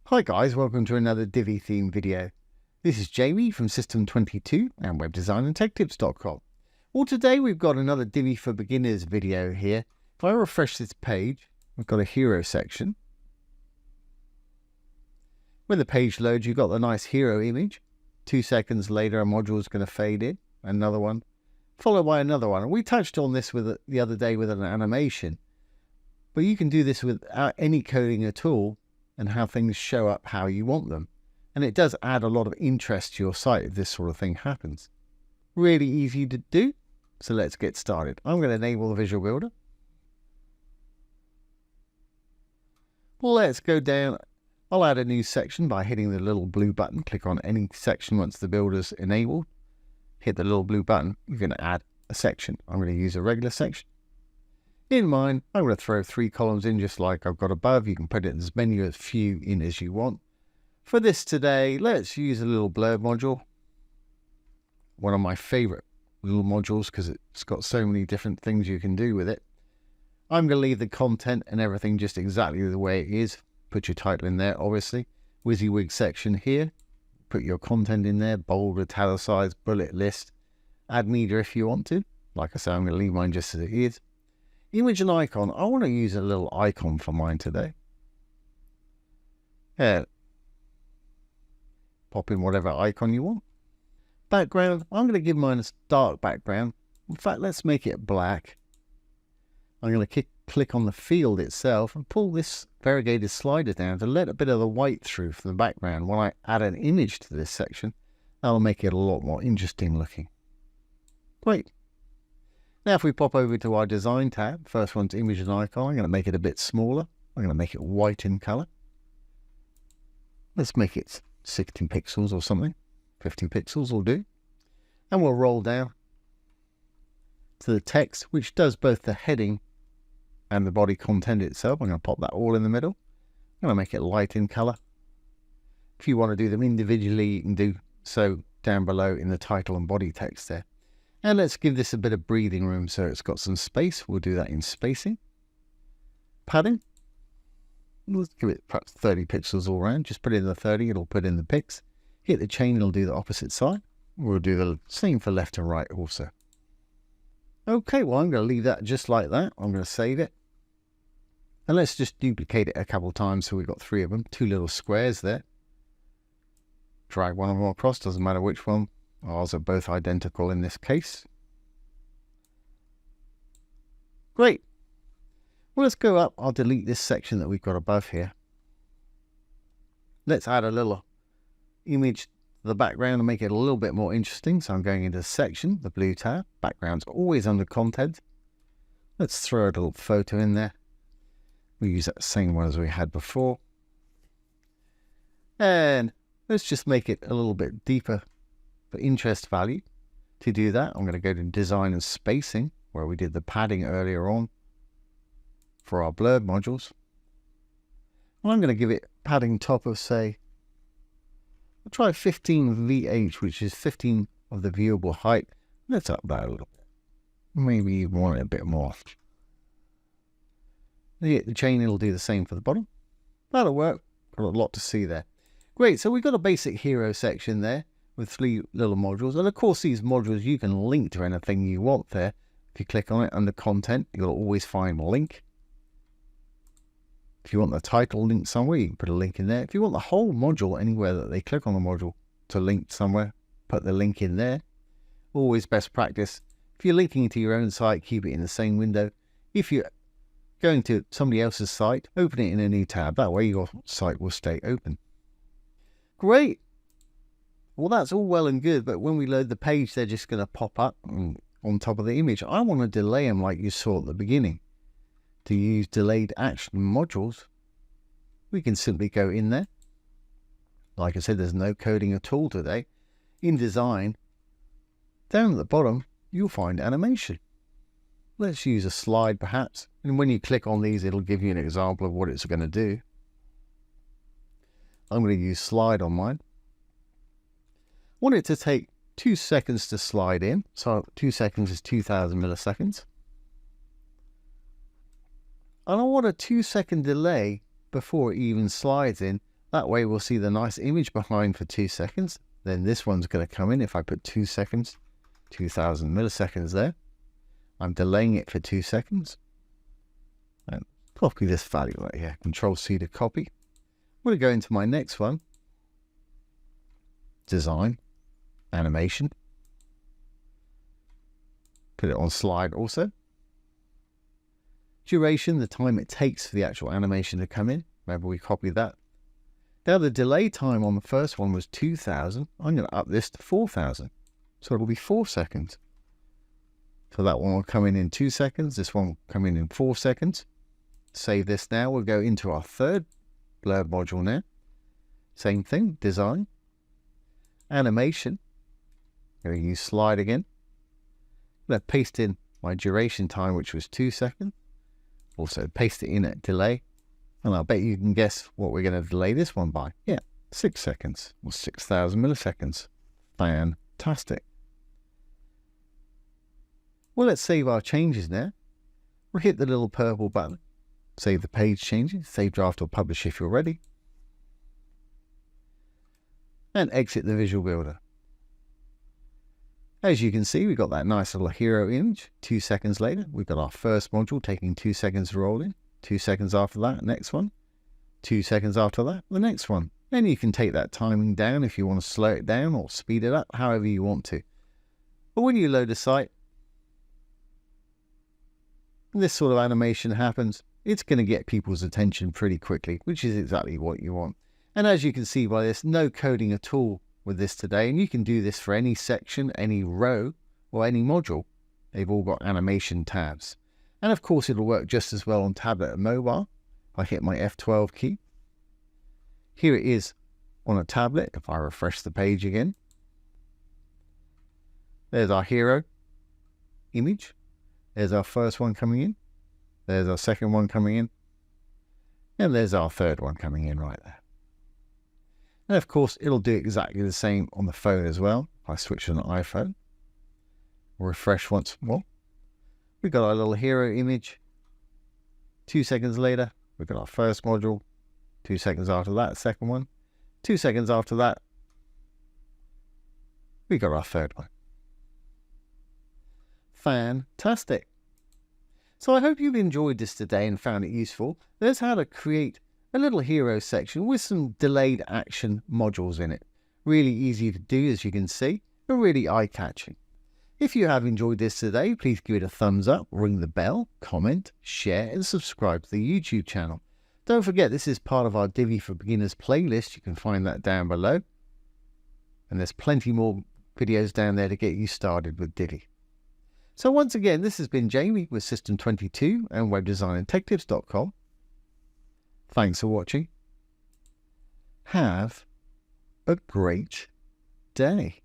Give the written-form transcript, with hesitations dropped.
Hi guys, welcome to another Divi Theme video. This is Jamie from System22 and webdesignandtechtips.com. Well, today we've got another Divi for Beginners video here. If I refresh this page, we've got a hero section. When the page loads, you've got the nice hero image. 2 seconds later, a module is going to fade in, another one, followed by another one. And we touched on this the other day with an animation, but you can do this without any coding at all and have things show up how you want them. And it does add a lot of interest to your site if this sort of thing happens. Really easy to do, so let's get started. I'm going to enable the Visual Builder. Let's go down. I'll add a new section by hitting the little blue button. Click on any section once the builder's enabled. Hit the little blue button. You're going to add a section. I'm going to use a regular section. In mine, I'm going to throw 3 columns in just like I've got above. You can put it as many or few in as you want. For this today, let's use a little blurb module. One of my favorite little modules because it's got so many different things you can do with it. I'm going to leave the content and everything just exactly the way it is. Put your title in there, obviously. WYSIWYG section here. Put your content in there, bold, italicized, bullet list. Add media if you want to. Like I say, I'm going to leave mine just as it is. Image and icon. I want to use a little icon for mine today. Pop in whatever icon you want. Background. I'm going to give mine a dark background. In fact, let's make it black. I'm going to click on the field itself and pull this variegated slider down to let a bit of the white through from the background. When I add an image to this section, that'll make it a lot more interesting looking. Great. Now if we pop over to our design tab, first one's image and icon. I'm going to make it a bit smaller. I'm going to make it white in color. Let's make it 16 pixels or something. 15 pixels will do. And we'll roll down to the text, which does both the heading and the body content itself. I'm going to pop that all in the middle. I'm going to make it light in color. If you want to do them individually, you can do so down below in the title and body text there. And let's give this a bit of breathing room so it's got some space. We'll do that in spacing. Padding. Let's give it perhaps 30 pixels all around. Just put it in the 30, it'll put in the pics. Hit the chain, it'll do the opposite side. We'll do the same for left and right also. Okay, well, I'm going to leave that just like that. I'm going to save it. And let's just duplicate it a couple of times so we've got 3 of them. 2 little squares there. Drag one of them across, doesn't matter which one. Ours are both identical in this case. Great. Well, let's go up. I'll delete this section that we've got above here. Let's add a little image to the background and make it a little bit more interesting. So I'm going into section, the blue tab. Background's always under content. Let's throw a little photo in there. We use that same one as we had before. And let's just make it a little bit deeper for interest value. To do that, I'm going to go to design and spacing, where we did the padding earlier on for our blurb modules. And I'm going to give it padding top of, say, I'll try 15 VH, which is 15 of the viewable height. Let's up that a little bit. Maybe even want it a bit more. The chain, it'll do the same for the bottom. That'll work. Got a lot to see there. Great, so we've got a basic hero section there with 3 little modules. And of course, these modules, you can link to anything you want there. If you click on it under content, you'll always find a link. If you want the title linked somewhere, you can put a link in there. If you want the whole module anywhere that they click on the module to link somewhere, put the link in there. Always best practice. If you're linking to your own site, keep it in the same window. If you're going to somebody else's site, open it in a new tab. That way your site will stay open. Great. Well, that's all well and good, but when we load the page, they're just going to pop up on top of the image. I want to delay them like you saw at the beginning. To use delayed action modules, we can simply go in there. Like I said, there's no coding at all today. In design, down at the bottom, you'll find animation. Let's use a slide perhaps. And when you click on these, it'll give you an example of what it's going to do. I'm going to use slide on mine. I want it to take 2 seconds to slide in. So 2 seconds is 2000 milliseconds. And I want a 2-second delay before it even slides in That way we'll see the nice image behind for 2 seconds. Then this one's going to come in. If I put 2 seconds, 2000 milliseconds there. I'm delaying it for 2 seconds. And copy this value right here. Control C to copy. I'm going to go into my next one. Design, animation. Put it on slide also. Duration, the time it takes for the actual animation to come in. Remember we copied that. Now the delay time on the first one was 2000. I'm going to up this to 4000. So it'll be 4 seconds. So that one will come in 2 seconds. This one will come in 4 seconds. Save this now. We'll go into our third blurb module now. Same thing, design. Animation. I'm going to use slide again. I'm going to paste in my duration time, which was 2 seconds. Also paste it in at delay. And I'll bet you can guess what we're going to delay this one by. Yeah, 6 seconds or 6000 milliseconds. Fantastic. Well, let's save our changes now. We'll hit the little purple button. Save the page changes. Save draft or publish if you're ready. And exit the Visual Builder. As you can see, we've got that nice little hero image. 2 seconds later, we've got our first module taking 2 seconds to roll in. 2 seconds after that, next one. 2 seconds after that, the next one. And you can take that timing down if you want to slow it down or speed it up, however you want to. But when you load a site, this sort of animation happens, it's going to get people's attention pretty quickly, which is exactly what you want. And as you can see by this, no coding at all with this today. And you can do this for any section, any row, or any module. They've all got animation tabs. And of course, it'll work just as well on tablet and mobile. If I hit my F12 key. Here it is on a tablet. If I refresh the page again. There's our hero image. There's our first one coming in. There's our second one coming in. And there's our third one coming in right there. And of course, it'll do exactly the same on the phone as well. If I switch to an iPhone, refresh once more. We've got our little hero image. 2 seconds later, we've got our first module. 2 seconds after that, second one. 2 seconds after that, we got our third one. Fantastic. So I hope you've enjoyed this today and found it useful. There's how to create a little hero section with some delayed action modules in it. Really easy to do, as you can see, but really eye-catching. If you have enjoyed this today, please give it a thumbs up, ring the bell, comment, share, and subscribe to the YouTube channel. Don't forget, this is part of our Divi for Beginners playlist. You can find that down below. And there's plenty more videos down there to get you started with Divi. So once again, this has been Jamie with System22 and webdesignandtechtips.com. Thanks for watching. Have a great day.